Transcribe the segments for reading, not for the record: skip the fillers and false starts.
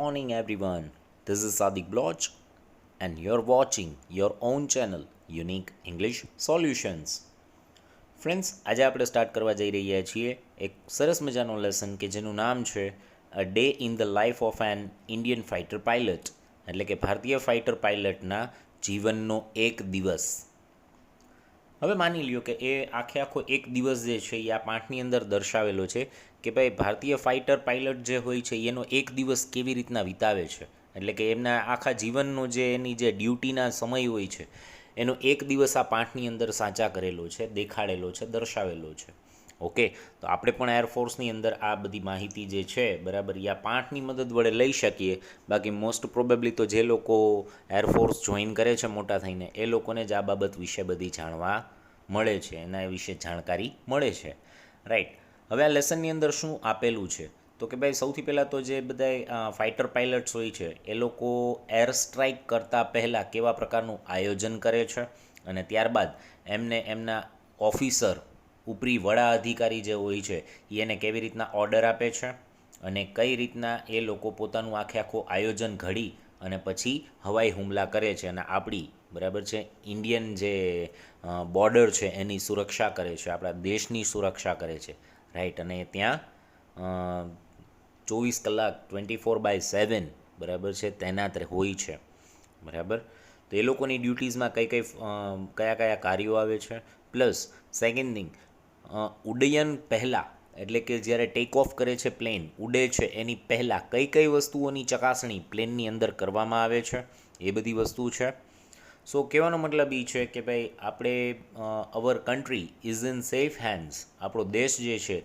morning, everyone. This is Sadiq Bloch, and you're watching your own channel, Unique English Solutions. Friends, આજે આપણે start કરવા જઈ રહ્યા છીએ એક સરસ મજાનો લેસન કે જેનું નામ છે a day in the life of N Indian fighter pilot, એટલે કે ભારતીય ફાઇટર પાયલટના જીવનનો એક દિવસ. હવે માની લ્યો કે એ આખો એક દિવસ જે છે એ આ પાઠની અંદર દર્શાવેલો છે કે ભાઈ ભારતીય ફાઇટર પાયલટ જે હોય છે એનો એક દિવસ કેવી રીતના વિતાવે છે, એટલે કે એમના આખા જીવનનો જે એની જે ડ્યુટીના સમય હોય છે એનો એક દિવસ આ પાઠની અંદર સાચા કરેલો છે, દેખાડેલો છે, દર્શાવેલો છે. ઓકે, તો આપણે પણ એરફોર્સની અંદર આ બધી માહિતી જે છે બરાબર એ આ પાઠની મદદ વડે લઈ શકીએ. બાકી મોસ્ટ પ્રોબેબલી તો જે લોકો એરફોર્સ જોઈન કરે છે મોટા થઈને એ લોકોને જ આ બાબત વિશે બધી જાણવા મળે છે, એના વિશે જાણકારી મળે છે. રાઈટ. હવે આ લેસનની અંદર શું આપેલું છે તો કે ભાઈ સૌથી પહેલાં તો જે બધા ફાઇટર પાયલટ્સ હોય છે એ લોકો એર સ્ટ્રાઇક કરતાં પહેલાં કેવા પ્રકારનું આયોજન કરે છે અને ત્યારબાદ એમને એમના ઓફિસર ઉપરી વડા અધિકારી જે હોય છે એને કેવી રીતના ઓર્ડર આપે છે અને કઈ રીતના એ લોકો પોતાનું આખું આયોજન ઘડી અને પછી હવાઈ હુમલા કરે છે અને આપણી બરાબર છે ઇન્ડિયન જે બોર્ડર છે એની સુરક્ષા કરે છે, આપણા દેશની સુરક્ષા કરે છે. રાઈટ. અને ત્યાં 24 કલાક 24/7 બરાબર છે તૈનાત હોય છે. બરાબર. તો એ લોકોની ડ્યુટીઝમાં કયા કાર્યો આવે છે. પ્લસ સેકન્ડ થિંગ, ઉડ્ડયન પહેલાં એટલે કે જ્યારે ટેક ઓફ કરે છે પ્લેન, ઉડે છે એની પહેલાં કઈ વસ્તુઓની ચકાસણી પ્લેનની અંદર કરવામાં આવે છે એ બધી વસ્તુ છે. સો કહેવાનો મતલબ એ છે કે ભાઈ આપણે our country is in safe hands, આપણો દેશ જે છે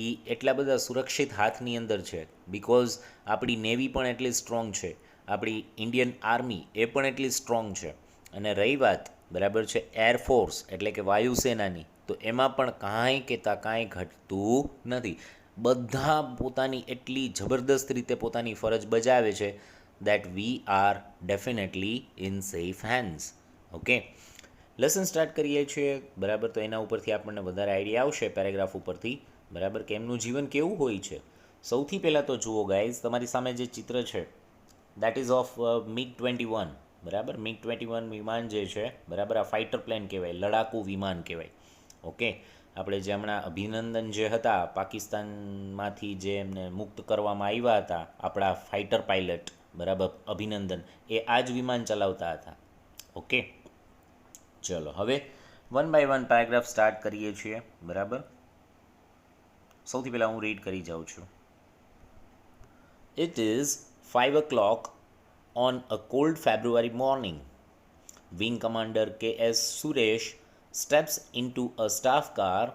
એ એટલા બધા સુરક્ષિત હાથની અંદર છે બિકોઝ આપણી નેવી પણ એટલી સ્ટ્રોંગ છે, આપણી ઇન્ડિયન આર્મી એ પણ એટલી સ્ટ્રોંગ છે. અને રહી વાત બરાબર છે એરફોર્સ એટલે કે વાયુસેનાની, તો એમાં પણ કાંઈ ઘટતું નથી. બધા પોતાની એટલી જબરદસ્ત રીતે પોતાની ફરજ બજાવે છે that we are definitely in safe hands. Okay, lesson start કરીએ છીએ બરાબર. તો એના ઉપરથી આપણને વધારે આઈડિયા આવશે પેરેગ્રાફ ઉપરથી બરાબર કે એમનું જીવન કેવું હોય છે. સૌથી પહેલાં તો જુઓ ગાઈઝ, તમારી સામે જે ચિત્ર છે દેટ ઇઝ ઓફ MiG-21 બરાબર. MiG-21 વિમાન જે છે બરાબર આ ફાઇટર પ્લેન કહેવાય, લડાકુ વિમાન કહેવાય. ઓકે, આપણે જે હમણાં અભિનંદન જે હતા પાકિસ્તાનમાંથી જે એમને મુક્ત કરવામાં આવ્યા હતા આપણા ફાઇટર પાયલટ બરાબર અભિનંદન, એ આ જ વિમાન ચલાવતા હતા. ઓકે, ચલો હવે 1 by 1 પેરેગ્રાફ સ્ટાર્ટ કરીએ છીએ બરાબર. સૌથી પહેલાં હું રીડ કરી જાઉં છું. It is 5 o'clock on a cold February morning. Wing Commander K.S. Suresh steps into a staff car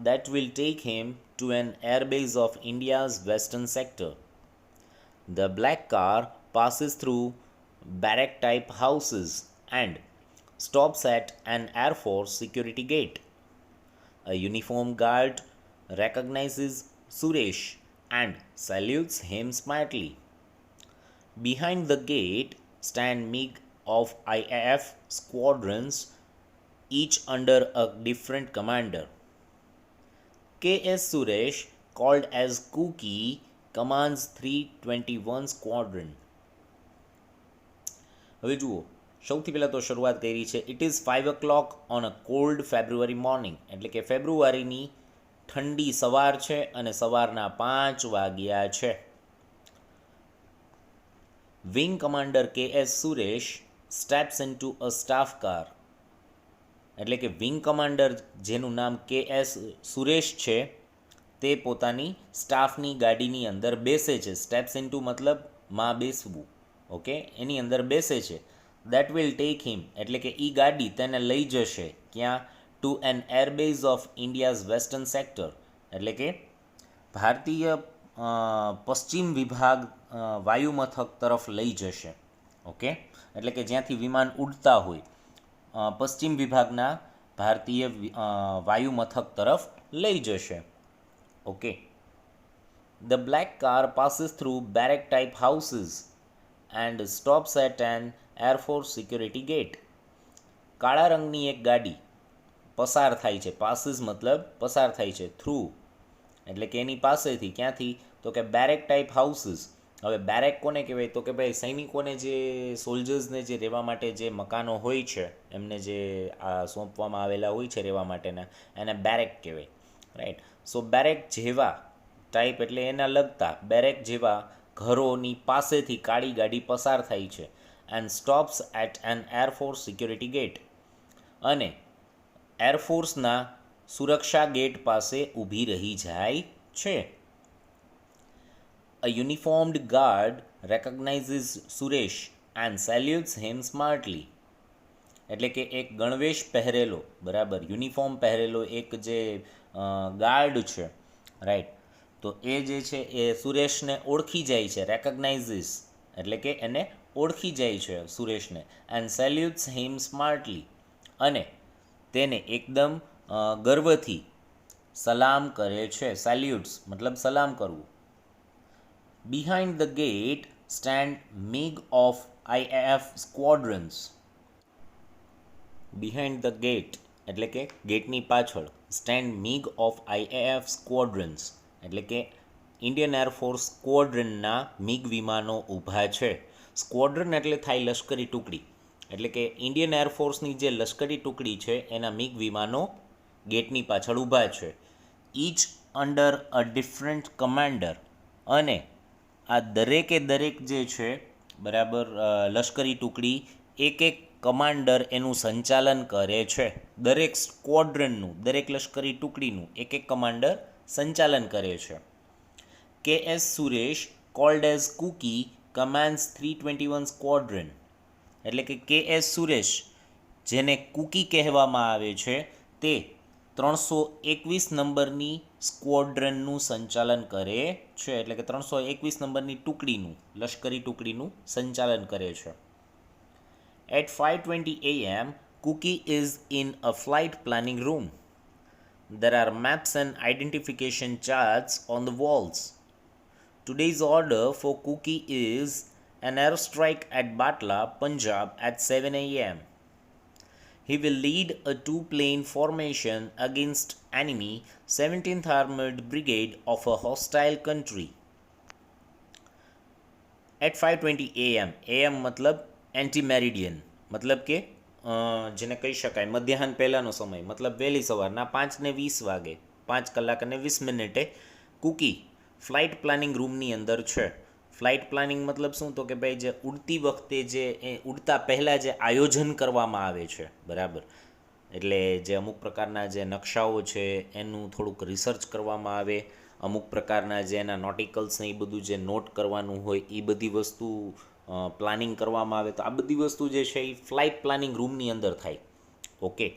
that will take him to an airbase of India's western sector. The black car passes through barrack-type houses and stops at an Air Force security gate. A uniformed guard recognizes Suresh and salutes him smartly. Behind the gate stand MiG of IAF squadrons, each under a different commander. K.S. Suresh, called as Kooky, commands 321 Squadron. હવે જુઓ, સૌથી પહેલાં તો શરૂઆત કરી છે it is 5 o'clock on a cold February morning, એટલે કે ફેબ્રુઆરીની ઠંડી સવાર છે અને સવારના 5 વાગ્યા છે. Wing commander K.S. Suresh steps into a staff car, એટલે કે વિંગ કમાન્ડર જેનું નામ K.S. સુરેશ છે તે પોતાની સ્ટાફની ગાડીની અંદર બેસે છે. સ્ટેપ્સ ઇન્ટુ મતલબ માં બેસવું. ઓકે, એની અંદર બેસે છે. દેટ વિલ ટેક હિમ એટલે કે એ ગાડી તેને લઈ જશે ક્યાં? To an airbase of India's western sector, એટલે કે ભારતીય પશ્ચિમ વિભાગ વાયુમથક તરફ લઈ જશે. ઓકે, એટલે કે જ્યાંથી વિમાન ઉડતા હોય પશ્ચિમ વિભાગના ભારતીય વાયુમથક તરફ લઈ જશે. Okay, the black car passes through barrack type houses and stops at an air force security gate. કાળા રંગની એક ગાડી પસાર થાય છે, પાસીસ મતલબ પસાર થાય છે, થ્રુ એટલે કે એની પાસેથી, ક્યાંથી? તો કે બેરેક ટાઈપ હાઉસીસ, હવે બેરેક કોને કહેવાય? તો કે ભાઈ સૈનિકોને જે સોલ્જર્સને જે રહેવા માટે જે મકાનો હોય છે, એમને જે સોંપવામાં આવેલા હોય છે રહેવા માટેના, એને બેરેક કહેવાય, રાઈટ. સો બેરેક જેવા ટાઈપ એટલે એના લગતા બેરેક જેવા ઘરોની પાસેથી કાળી ગાડી પસાર થાય છે and stops at an air force security gate, અને એરફોર્સના સુરક્ષા ગેટ પાસે ઊભી રહી જાય છે. A uniformed guard recognizes Suresh and salutes him smartly. એટલે કે એક ગણવેશ પહેરેલો, બરાબર, યુનિફોર્મ પહેરેલો એક જે ગાર્ડ છે, રાઈટ, તો એ જે છે એ સુરેશને ઓળખી જાય છે. રેકગ્નાઇઝિસ એટલે કે એને ઓળખી જાય છે સુરેશને. એન્ડ સેલ્યુટ્સ હિમ સ્માર્ટલી, અને તેને એકદમ ગર્વથી સલામ કરે છે. સેલ્યુટ્સ મતલબ સલામ કરવું. Behind the gate stand MiG of IAF squadrons. Behind the gate એટલે કે ગેટની પાછળ stand MiG of IAF squadrons એટલે કે ઇન્ડિયન એરફોર્સ સ્ક્વોડ્રનના MiG વિમાનો ઊભા છે. સ્ક્વોડ્રન એટલે થાય લશ્કરી ટુકડી, એટલે કે ઇન્ડિયન એરફોર્સની જે લશ્કરી ટુકડી છે એના MiG વિમાનો ગેટની પાછળ ઊભા છે. Each under a different commander, અને આ દરેકે દરેક જે છે, બરાબર, લશ્કરી ટુકડી એક એક કમાન્ડર એનું સંચાલન કરે છે. દરેક સ્ક્વોડ્રનનું, દરેક લશ્કરી ટુકડીનું એક એક કમાન્ડર સંચાલન કરે છે. KS Suresh called as cookie commands 321 squadron, એટલે કે KS સુરેશ, જેને કુકી કહેવામાં આવે છે, તે 321 નંબરની સ્ક્વોડ્રનનું સંચાલન કરે છે. એટલે કે 321 નંબરની ટુકડીનું, લશ્કરી ટુકડીનું સંચાલન કરે છે. At 5:20 AM, Cookie is in a flight planning room. There are maps and identification charts on the walls. Today's order for Cookie is an airstrike at Batla, Punjab at 7 AM. He will lead a two-plane formation against enemy 17th Armored Brigade of a hostile country. At 5:20 AM, AM મતલબ anti-meridian, મતલબ કે જેને કહી શકાય મધ્યાહન પહેલાંનો સમય, મતલબ વહેલી સવારના 5:20 વાગે, 5 કલાક અને 20 મિનિટે કુકી ફ્લાઇટ પ્લાનિંગ રૂમની અંદર છે. ફ્લાઇટ પ્લાનિંગ મતલબ શું? તો કે ભાઈ જે ઉડતી વખતે જે ઉડતા પહેલાં જે આયોજન કરવામાં આવે છે, બરાબર, એટલે જે અમુક પ્રકારના જે નકશાઓ છે એનું થોડુંક રિસર્ચ કરવામાં આવે, અમુક પ્રકારના જે એના નોટિકલ્સ ને એ બધું જે નોટ કરવાનું હોય એ બધી વસ્તુ પ્લાનિંગ કરવામાં આવે. તો આ બધી વસ્તુ જે છે એ ફ્લાઇટ પ્લાનિંગ રૂમની અંદર થાય. Okay.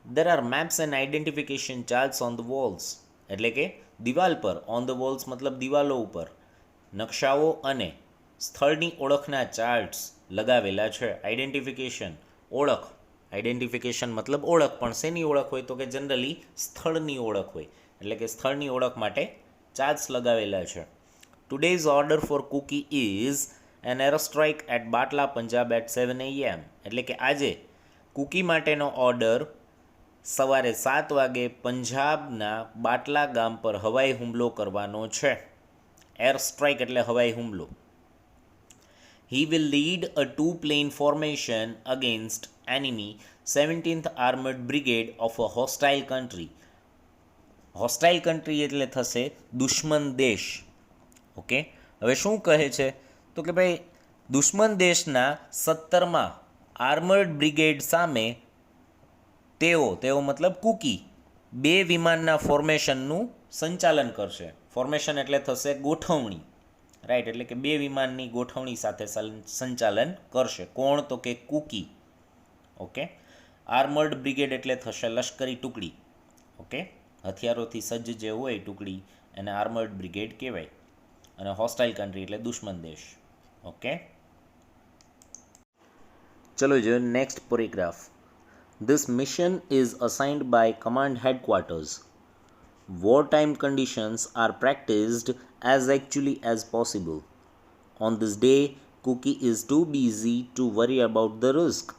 There are maps and identification charts on the walls, એટલે કે દિવાલ પર, ઓન ધ વોલ્સ મતલબ દિવાલો ઉપર નકશાઓ અને સ્થળની ઓળખના ચાર્ટ્સ લગાવેલા છે. આઈડેન્ટિફિકેશન ઓળખ, આઈડેન્ટિફિકેશન મતલબ ઓળખ, પણ શેની ઓળખ હોય? તો કે જનરલી સ્થળની ઓળખ હોય, એટલે કે સ્થળની ઓળખ માટે ચાર્ટ્સ લગાવેલા છે. Today's order for Cookie is an airstrike at Batala Punjab at 7 AM, એટલે કે આજે કુકી માટેનો ઓર્ડર સવારે 7 વાગે પંજાબના બાટલા ગામ પર હવાઈ હુમલો કરવાનો છે. એર સ્ટ્રાઇક એટલે હવાઈ હુમલો. He will lead a two-plane formation against enemy 17th Armored Brigade of a hostile country. હોસ્ટાઇલ country એટલે થશે દુશ્મન દેશ. ઓકે. હવે શું કહે છે? તો કે ભાઈ દુશ્મન દેશના 17મા આર્મર્ડ બ્રિગેડ સામે તેઓ મતલબ કુકી 2 વિમાનના ફોર્મેશનનું સંચાલન કરશે. ફોર્મેશન એટલે થશે ગોઠવણી, રાઈટ, એટલે કે 2 વિમાનની ગોઠવણી સાથે સંચાલન કરશે. કોણ? તો કે કુકી. ઓકે. આર્મર્ડ બ્રિગેડ એટલે થશે લશ્કરી ટુકડી. ઓકે. હથિયારોથી સજ્જ જે હોય ટુકડી એને આર્મર્ડ બ્રિગેડ કહેવાય. અને હોસ્ટાઇલ કન્ટ્રી એટલે દુશ્મન દેશ. ઓકે. ચલો જો next paragraph. This mission is assigned by command headquarters. Wartime conditions are practiced as actually as possible. On this day, Cookie is too busy to worry about the risk.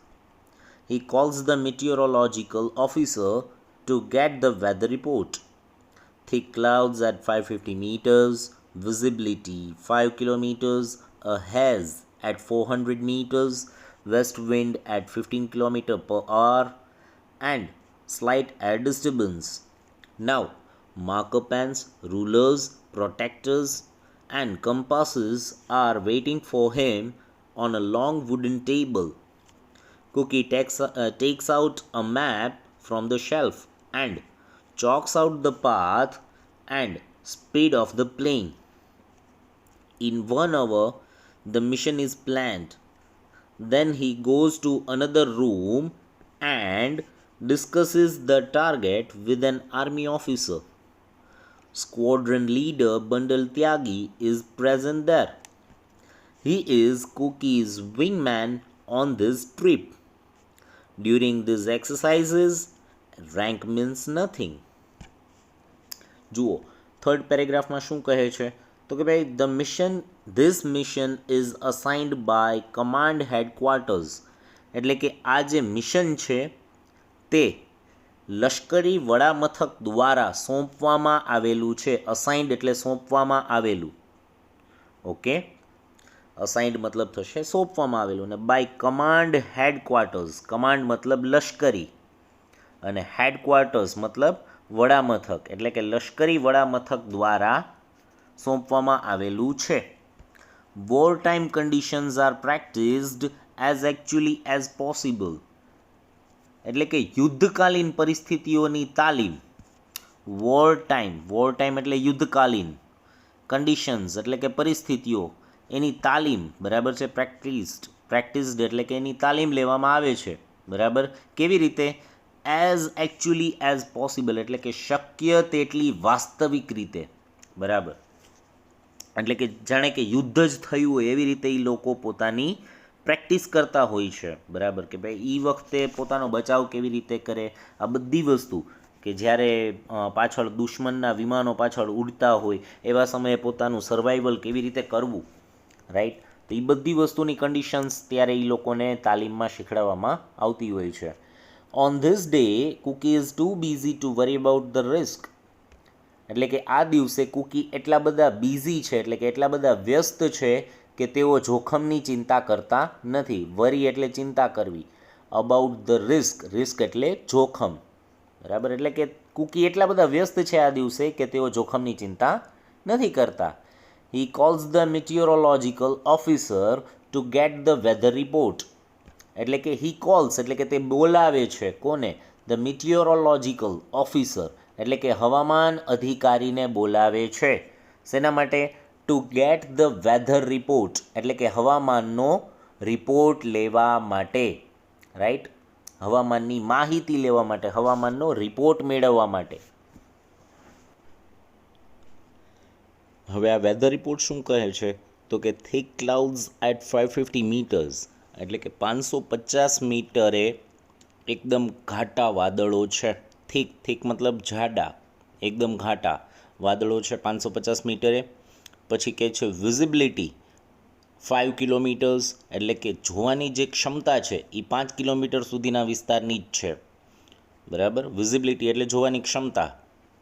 He calls the meteorological officer to get the weather report. Thick clouds at 550 meters, visibility 5 kilometers, a haze at 400 meters, west wind at 15 kilometer per hour, and slight air disturbance. Now, marker pens, rulers, protectors, and compasses are waiting for him on a long wooden table. Cookie takes out a map from the shelf and chalks out the path and speed of the plane. In 1 hour, the mission is planned. Then he goes to another room and discusses the target with an army officer. Squadron leader Bandal Tyagi is present there. He is Cookie's wingman on this trip. During these exercises, rank means nothing. જુઓ third પેરેગ્રાફમાં શું કહે છે તો કે ભાઈ this mission is assigned by command headquarters, એટલે કે આ જે મિશન છે તે લશ્કરી વડામથક દ્વારા સોંપવામાં આવેલું છે. અસાઇન્ડ એટલે સોંપવામાં આવેલું. ઓકે, અસાઇન્ડ મતલબ થશે સોંપવામાં આવેલું, અને બાય કમાન્ડ હેડક્વાર્ટર્સ, કમાન્ડ મતલબ લશ્કરી અને હેડક્વાર્ટર્સ મતલબ વડામથક, એટલે કે લશ્કરી વડામથક દ્વારા સોંપવામાં આવેલું છે. War time conditions are practised as actually as possible, એટલે કે યુદ્ધકાલીન પરિસ્થિતિઓની તાલીમ. વોર ટાઈમ એટલે યુદ્ધકાલીન, કન્ડિશન્સ એટલે કે પરિસ્થિતિઓ, એની તાલીમ, બરાબર છે. પ્રેક્ટિસ્ડ એટલે કે એની તાલીમ લેવામાં આવે છે, બરાબર. કેવી રીતે? એઝ એકચ્યુઅલી એઝ પોસિબલ એટલે કે શક્ય તેટલી વાસ્તવિક રીતે, બરાબર. એટલે કે જાણે કે યુદ્ધ જ થયું હોય એવી રીતે એ લોકો પોતાની પ્રેક્ટિસ કરતા હોય છે, બરાબર. કે ભાઈ એ વખતે પોતાનો બચાવ કેવી રીતે કરે, આ બધી વસ્તુ કે જ્યારે પાછળ દુશ્મનના વિમાનો પાછળ ઉડતા હોય એવા સમયે પોતાનું સર્વાઈવલ કેવી રીતે કરવું, રાઈટ. તો એ બધી વસ્તુની કન્ડિશન્સ ત્યારે એ લોકોને તાલીમમાં શીખવાડવામાં આવતી હોય છે. On this day, Cookie is too busy to worry about the risk. એટલે કે આ દિવસે કુકી એટલા બધા બિઝી છે, એટલે કે એટલા બધા વ્યસ્ત છે કે તેઓ જોખમની ચિંતા કરતા નથી. વરી એટલે ચિંતા કરવી. અબાઉટ ધ રિસ્ક એટલે જોખમ, બરાબર. એટલે કે કુકી એટલા બધા વ્યસ્ત છે આ દિવસે કે તેઓ જોખમની ચિંતા નથી કરતા. He calls the meteorological officer to get the weather report. એટલે કે હી કોલ્સ એટલે કે તે બોલાવે છે કોને? ધ મિટિયોરોલોજીકલ ઓફિસર એટલે કે હવામાન અધિકારીને બોલાવે છે. શેના માટે? To get the weather report એટલે કે હવામાનનો રિપોર્ટ લેવા માટે, રાઈટ. હવામાનની માહિતી લેવા માટે, હવામાનનો રિપોર્ટ મેળવવા માટે. હવે આ વેધર રિપોર્ટ શું કહે છે તો કે થિક ક્લાઉડ્સ એટ 550 મીટર્સ એટલે કે 550 મીટરે એકદમ ઘાટા વાદળો છે. થિક મતલબ જાડા, એકદમ ઘાટા વાદળો છે 550 મીટરે. પછી કહે છે વિઝિબિલિટી 5 કિલોમીટર્સ એટલે કે જોવાની જે ક્ષમતા છે એ 5 કિલોમીટર સુધીના વિસ્તારની જ છે, બરાબર. વિઝિબિલિટી એટલે જોવાની ક્ષમતા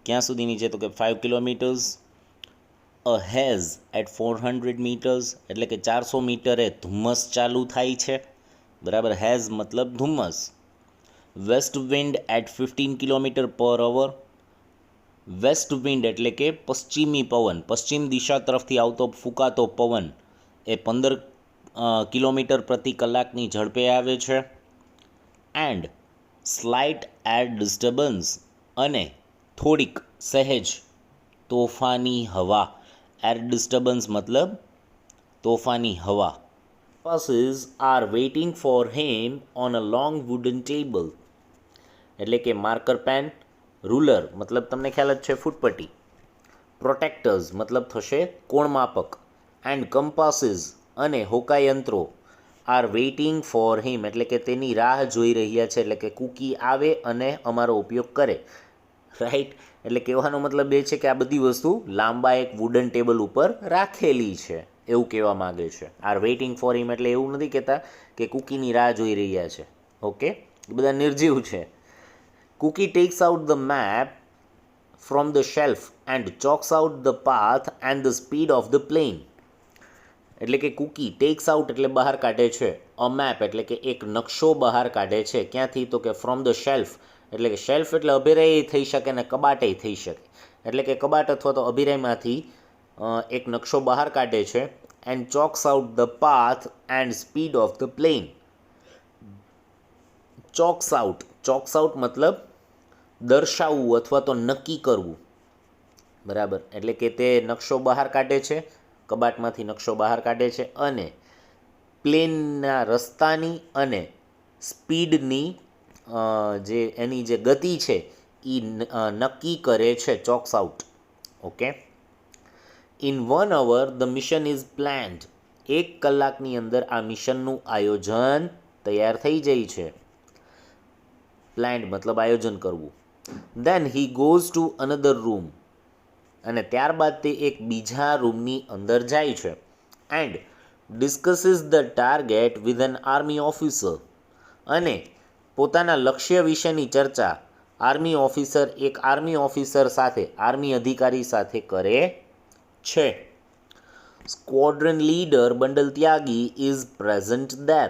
ક્યાં સુધીની છે તો કે 5 kilometres. A haze at 400 metres એટલે કે 400 મીટરે ધુમ્મસ ચાલુ થાય છે, બરાબર. હેઝ મતલબ ધુમ્મસ. વેસ્ટ વિન્ડ એટ 15 કિલોમીટર પર અવર. વેસ્ટ વિન્ડ એટલે કે પશ્ચિમી પવન, પશ્ચિમ દિશા તરફથી આવતો ફૂંકાતો પવન એ 15 કિલોમીટર પ્રતિ કલાકની ઝડપે આવે છે. એન્ડ સ્લાઇટ એર ડિસ્ટર્બન્સ અને થોડીક સહેજ તોફાની હવા. એર ડિસ્ટર્બન્સ મતલબ તોફાની હવા. Buses are waiting for him on a long wooden table. એટલે કે માર્કર પેન, રૂલર મતલબ તમને ખ્યાલ જ છે ફૂટપટ્ટી, પ્રોટેક્ટર્સ મતલબ થશે કોણમાપક, એન્ડ કમ્પાસીસ અને હોકાયંત્રો આર વેઇટિંગ ફોર હિમ એટલે કે તેની રાહ જોઈ રહ્યા છે, એટલે કે કૂકી આવે અને અમારો ઉપયોગ કરે, રાઈટ. એટલે કહેવાનો મતલબ એ છે કે આ બધી વસ્તુ લાંબા એક વુડન ટેબલ ઉપર રાખેલી છે એવું કહેવા માગે છે. આર વેઇટિંગ ફોર હિમ એટલે એવું નથી કહેતા કે કૂકીની રાહ જોઈ રહ્યા છે, ઓકે. બધા નિર્જીવ છે. Cookie tax out the map from the shelf and chalks out the path and the speed of the plane. એટલે કે કૂકી ટેક્સ આઉટ એટલે બહાર કાઢે છે, અ મેપ એટલે કે એક નકશો બહાર કાઢે છે. ક્યાંથી? તો કે ફ્રોમ ધ શેલ્ફ એટલે કે શેલ્ફ એટલે અભિરાય થઈ શકે ને કબાટે થઈ શકે, એટલે કે કબાટ અથવા તો અભિરાયમાંથી એક નકશો બહાર કાઢે છે. And chalks out the path and speed of the plane. Chalks out મતલબ દર્શાવવું અથવા તો નક્કી કરવું, બરાબર. એટલે કે તે નકશો બહાર કાઢે છે, કબાટમાંથી નકશો બહાર કાઢે છે અને પ્લેનના રસ્તાની અને સ્પીડની જે એની જે ગતિ છે એ નક્કી કરે છે, chalks out. Okay. In 1 hour the mission is planned. 1 કલાકની અંદર આ મિશનનું આયોજન તૈયાર થઈ જાય છે. પ્લાન્ડ મતલબ આયોજન કરવું. Then he goes to another room. અને ત્યારબાદ તે એક બીજા રૂમની અંદર જાય છે. And discusses the target with an army officer. અને પોતાના લક્ષ્ય વિશેની ચર્ચા એક આર્મી ઓફિસર સાથે, આર્મી અધિકારી સાથે કરે છે. Squadron leader bundle Tyagi is present there.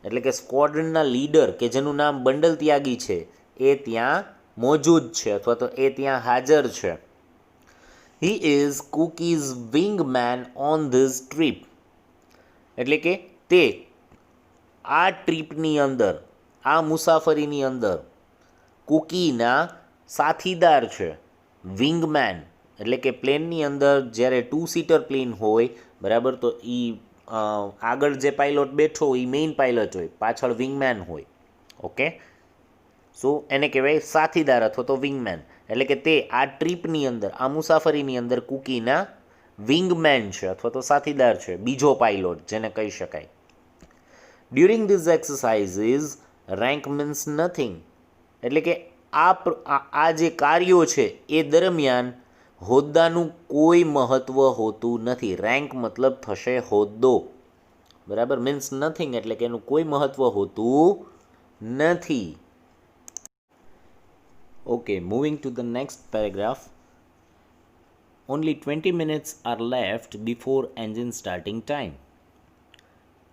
એટલે કે સ્ક્વોડ્રનના લીડર કે જેનું નામ બંડલ ત્યાગી છે એ ત્યાં મોજૂદ છે અથવા તો એ ત્યાં હાજર છે. He is Cookie's wingman on this trip. એટલે કે તે આ ટ્રીપની અંદર, આ મુસાફરીની અંદર કૂકીના સાથીદાર છે. વિંગમેન એટલે કે પ્લેનની અંદર જ્યારે 2 સીટર પ્લેન હોય, બરાબર, તો એ આગળ જે પાયલોટ બેઠો હોય એ મેઇન પાયલટ હોય, પાછળ વિંગમેન હોય. ઓકે. સો એને કહેવાય સાથીદાર અથવા તો વિંગમેન. એટલે કે તે આ ટ્રીપની અંદર, આ મુસાફરીની અંદર કૂકીના વિંગમેન છે અથવા તો સાથીદાર છે, બીજો પાયલોટ જેને કહી શકાય. During these exercises rank means nothing. એટલે કે આ જે કાર્યો છે એ દરમિયાન હોદ્દાનું કોઈ મહત્ત્વ હોતું નથી. રેન્ક મતલબ થશે હોદ્દો, બરાબર. મીન્સ નથિંગ એટલે કે એનું કોઈ મહત્ત્વ હોતું નથી. Okay, moving to the next paragraph. Only 20 minutes are left before engine starting time.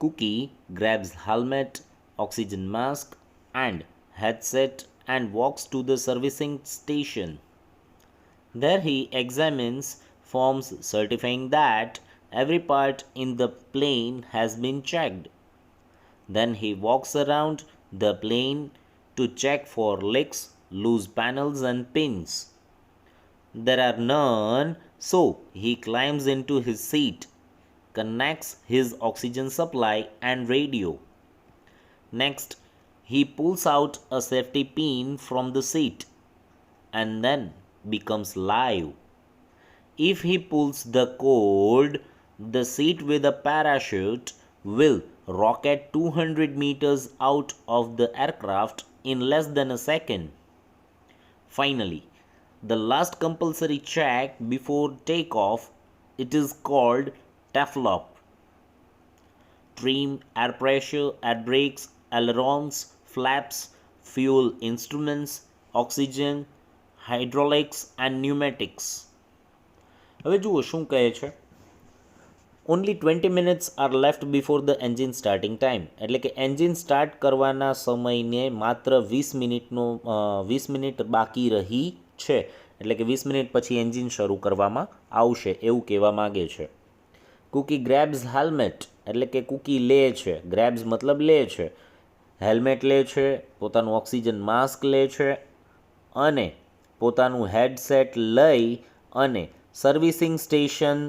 Cookie grabs helmet, oxygen mask and headset and walks to the servicing station. There he examines forms certifying that every part in the plane has been checked. Then he walks around the plane to check for leaks, loose panels and pins. There are none, so he climbs into his seat, connects his oxygen supply and radio. Next, he pulls out a safety pin from the seat and then becomes live. If he pulls the cord, the seat with a parachute will rocket 200 meters out of the aircraft in less than a second. Finally, the last compulsory check before takeoff, it is called TAFLOP. Trim, air pressure, air brakes, ailerons, flaps, fuel instruments, oxygen, hydraulics and pneumatics. હવે જુઓ શું કહે છે. Only 20 minutes R left before the engine starting time. એટલે કે engine start કરવાના સમયને માત્ર 20 મિનિટ બાકી રહી છે. એટલે કે 20 મિનિટ પછી એન્જિન શરૂ કરવામાં આવશે એવું કહેવા માગે છે. કૂકી ગ્રેબ્સ હેલ્મેટ એટલે કે કૂકી લે છે, ગ્રેબ્સ મતલબ લે છે, હેલ્મેટ લે છે, પોતાનું ઓક્સિજન માસ્ક લે છે અને પોતાનું હેડસેટ લઈ અને સર્વિસિંગ સ્ટેશન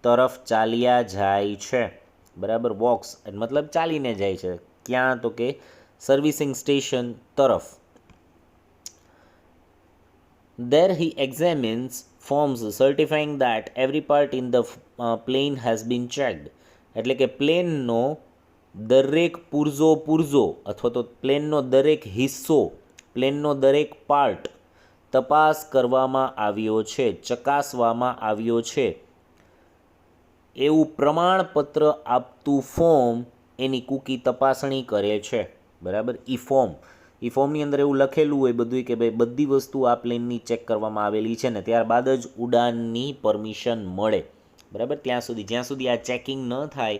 તરફ ચાલ્યા જાય છે, બરાબર. વોક્સ મતલબ ચાલીને જાય છે. ક્યાં? તો કે સર્વિસિંગ સ્ટેશન તરફ. There he examines forms certifying that every part in the plane has been checked. એટલે કે પ્લેનનો દરેક પુર્જો અથવા તો પ્લેનનો દરેક હિસ્સો, પ્લેનનો દરેક પાર્ટ તપાસ કરવામાં આવ્યો છે, ચકાસવામાં આવ્યો છે એવું પ્રમાણપત્ર આપતું ફોર્મ એની કૂકી તપાસણી કરે છે, બરાબર. એ ફોર્મ એ ફોર્મની અંદર એવું લખેલું હોય બધું કે ભાઈ બધી વસ્તુ આ પ્લેનની ચેક કરવામાં આવેલી છે ને ત્યારબાદ જ ઉડાનની પરમિશન મળે, બરાબર. જ્યાં સુધી આ ચેકિંગ ન થાય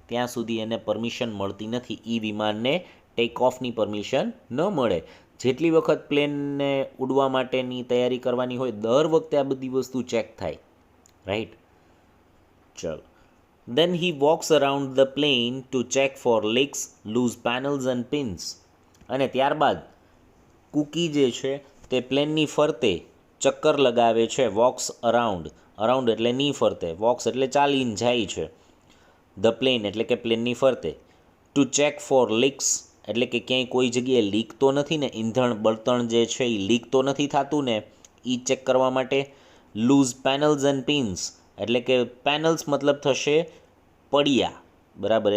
ત્યાં સુધી એને પરમિશન મળતી નથી, એ વિમાનને ટેક ઓફની પરમિશન ન મળે. જેટલી વખત પ્લેનને ઉડવા માટેની તૈયારી કરવાની હોય દર વખતે આ બધી વસ્તુ ચેક થાય, રાઈટ. ચલો. Then he walks around the plane to check for leaks, loose panels and pins. અને ત્યારબાદ કૂકી જે છે તે પ્લેનની ફરતે ચક્કર લગાવે છે. વોક્સ અરાઉન્ડ, અરાઉન્ડ એટલે ની ફરતે, વોક્સ એટલે ચાલીને જાય છે, ધ પ્લેન એટલે કે પ્લેનની ફરતે. ટુ ચેક ફોર લીક્સ એટલે કે ક્યાંય કોઈ જગ્યાએ લીક તો નથી ને, ઈંધણ બળતણ જે છે એ લીક તો નથી થતું ને, એ ચેક કરવા માટે. લૂઝ પેનલ્સ એન્ડ પિન્સ એટલે કે પેનલ્સ મતલબ થશે પડિયા, બરાબર.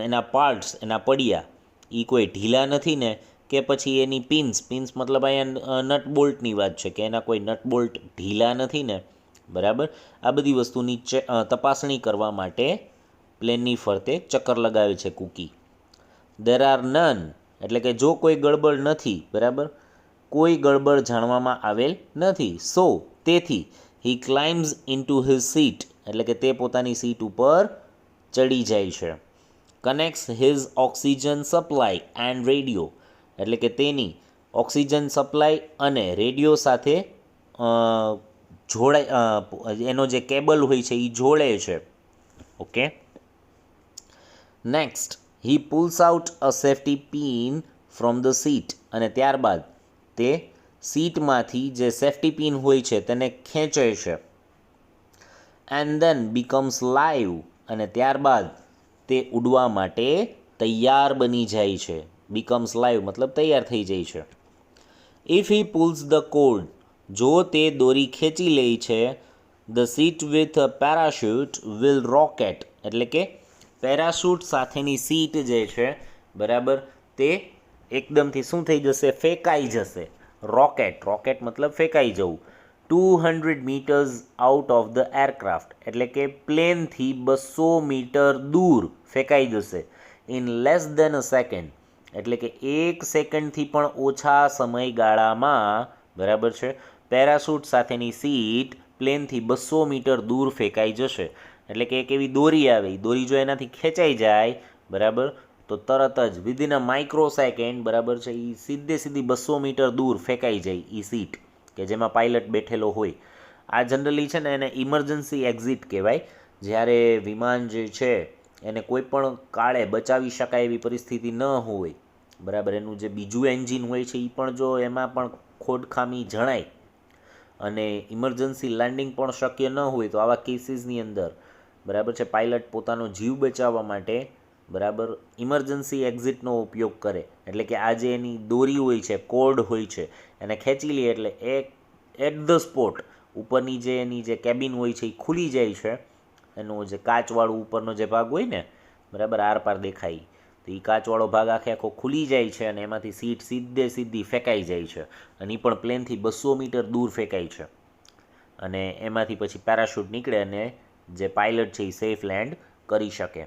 એના પાર્ટ્સ, એના પડિયા એ કોઈ ઢીલા નથી ને, કે પછી એની પિન્સ મતલબ અહીંયા નટ બોલ્ટની વાત છે કે એના કોઈ નટ બોલ્ટ ઢીલા નથી ને, બરાબર. આ બધી વસ્તુની તપાસણી કરવા માટે પ્લેનની ફરતે ચક્કર લગાવે છે કૂકી. દેર આર નન એટલે કે જો કોઈ ગડબડ નથી, બરાબર, કોઈ ગડબડ જાણવામાં આવેલ નથી. સો તેથી હી ક્લાઇમ્સ ઇન્ટુ હિઝ સીટ એટલે કે તે પોતાની સીટ ઉપર ચડી જાય છે. કનેક્ટ્સ his oxygen supply and radio એટલે કે તેની ઓક્સિજન સપ્લાય અને રેડિયો સાથે એનો જે કેબલ હોય છે એ જોડે છે. Okay. Next he pulls out a safety pin from the seat અને ત્યારબાદ તે સીટમાંથી જે સેફ્ટી પિન હોય છે તેને ખેંચે છે. એન્ડ દેન બીકમ્સ લાઈવ અને ત્યારબાદ તે ઉડવા માટે તૈયાર બની જાય છે. બીકમ્સ લાઈવ મતલબ તૈયાર થઈ જાય છે. If he pulls the cord જો તે દોરી ખેંચી લે છે, the seat with parachute will rocket એટલે કે પેરાશૂટ સાથેની સીટ જે છે, બરાબર, તે એકદમથી શું થઈ જશે, ફેંકાઈ જશે. રોકેટ મતલબ ફેંકાઈ જવું. 200 metres out of the aircraft એટલે કે પ્લેનથી 200 મીટર દૂર ફેંકાઈ જશે. In less than a second એટલે કે 1 સેકન્ડથી પણ ઓછા સમયગાળામાં, બરાબર છે, પેરાશૂટ સાથેની સીટ પ્લેનથી 200 મીટર દૂર ફેંકાઈ જશે. એટલે કે એક એવી દોરી આવે, દોરી જો એનાથી ખેંચાઈ જાય, બરાબર, તો તરત જ વિધિન અ માઇક્રો સેકન્ડ, બરાબર છે, એ સીધી 200 મીટર દૂર ફેંકાઈ જાય એ સીટ કે જેમાં પાયલટ બેઠેલો હોય. આ જનરલી છે ને એને ઇમરજન્સી એક્ઝિટ કહેવાય. જ્યારે વિમાન જે છે એને કોઈ પણ કાળે બચાવી શકાય એવી પરિસ્થિતિ ન હોય, બરાબર, એનું જે બીજું એન્જિન હોય છે એ પણ જો એમાં પણ ખોડખામી જણાય અને ઇમરજન્સી લેન્ડિંગ પણ શક્ય ન હોય તો આવા કેસીસની અંદર, બરાબર છે, પાયલટ પોતાનો જીવ બચાવવા માટે, બરાબર, ઇમરજન્સી એક્ઝિટનો ઉપયોગ કરે. એટલે કે આ જે એની દોરી હોય છે, કોર્ડ હોય છે, એને ખેંચી લે એટલે એટ ધ સ્પોટ ઉપરની જે એની જે કેબિન હોય છે એ ખુલી જાય છે. એનો જે કાચવાળું ઉપરનો જે ભાગ હોય ને, બરાબર, આર પાર દેખાય, તો એ કાચવાળો ભાગ આખો ખુલી જાય છે અને એમાંથી સીટ સીધી ફેંકાઈ જાય છે. અને એ પણ પ્લેનથી 200 મીટર દૂર ફેંકાય છે. અને એમાંથી પછી પેરાશૂટ નીકળે અને જે પાયલટ છે એ સેફ લેન્ડ કરી શકે.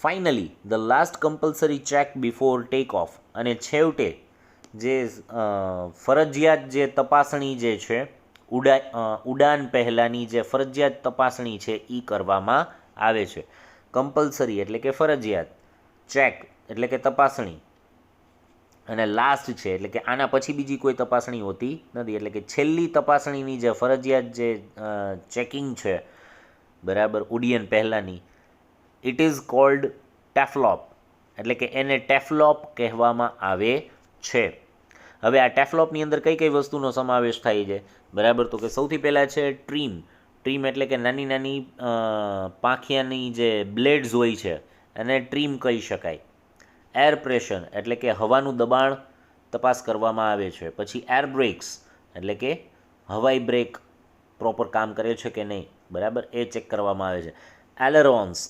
Finally the last compulsory check before take off અને છેવટે જે ફરજિયાત જે તપાસણી જે છે, ઉડાન પહેલાંની જે ફરજિયાત તપાસણી છે એ કરવામાં આવે છે. કમ્પલસરી એટલે કે ફરજિયાત, ચેક એટલે કે તપાસણી, અને લાસ્ટ છે એટલે કે આના પછી બીજી કોઈ તપાસણી હોતી નથી. એટલે કે છેલ્લી તપાસણીની જે ફરજિયાત જે ચેકિંગ છે, બરાબર, ઉડ્ડયન પહેલાંની, ઇટ ઇઝ કોલ્ડ ટેફલોપ એટલે કે એને ટેફલોપ કહેવામાં આવે છે. હવે આ ટેફલોપની અંદર કઈ કઈ વસ્તુનો સમાવેશ થાય છે, બરાબર, તો કે સૌથી પહેલાં છે ટ્રીમ એટલે કે નાની પાંખિયાની જે બ્લેડ્સ હોય છે એને ટ્રીમ કહી શકાય. એર પ્રેશર એટલે કે હવાનું દબાણ તપાસ કરવામાં આવે છે. પછી એર બ્રેક્સ એટલે કે હવાઈ બ્રેક પ્રોપર કામ કરે છે કે નહીં, બરાબર, એ ચેક કરવામાં આવે છે. એલેરોન્સ,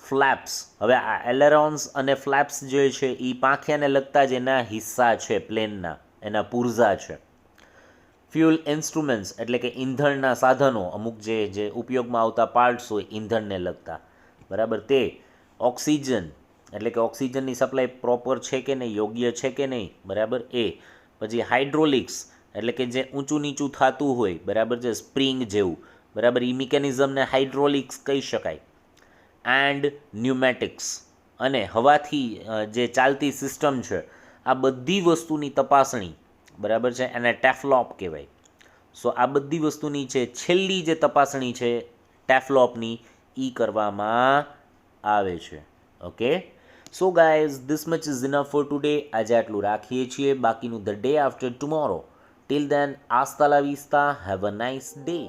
ફ્લેપ્સ, હવે આ એલેરોન્સ અને ફ્લેપ્સ જે છે એ પાંખિયાને લગતા જ એના હિસ્સા છે પ્લેનના, એના પુર્જા છે. ફ્યુલ ઇન્સ્ટ્રુમેન્ટ્સ એટલે કે ઈંધણના સાધનો, અમુક જે ઉપયોગમાં આવતા પાર્ટ્સ હોય ઈંધણને લગતા, બરાબર, તે. ઓક્સિજન એટલે કે ઓક્સિજનની સપ્લાય પ્રોપર છે કે નહીં, યોગ્ય છે કે નહીં, બરાબર એ. પછી હાઇડ્રોલિક્સ એટલે કે જે ઊંચું નીચું થતું હોય, બરાબર છે, સ્પ્રિંગ જેવું, બરાબર, એ મિકેનિઝમને હાઇડ્રોલિક્સ કહી શકાય. એન્ડ ન્યુમેટિક્સ અને હવાથી જે ચાલતી સિસ્ટમ છે, આ બધી વસ્તુની તપાસણી, બરાબર છે, એને ટેફલોપ કહેવાય. સો આ બધી વસ્તુની છે છેલ્લી જે તપાસણી છે ટેફલોપની, એ કરવામાં આવે છે. Okay, so guys, this much is enough for today. આજે આટલું રાખીએ છીએ, બાકીનું the day after tomorrow. Till then, આસ્તા લા વિસ્તા, હેવ અ નાઇસ ડે.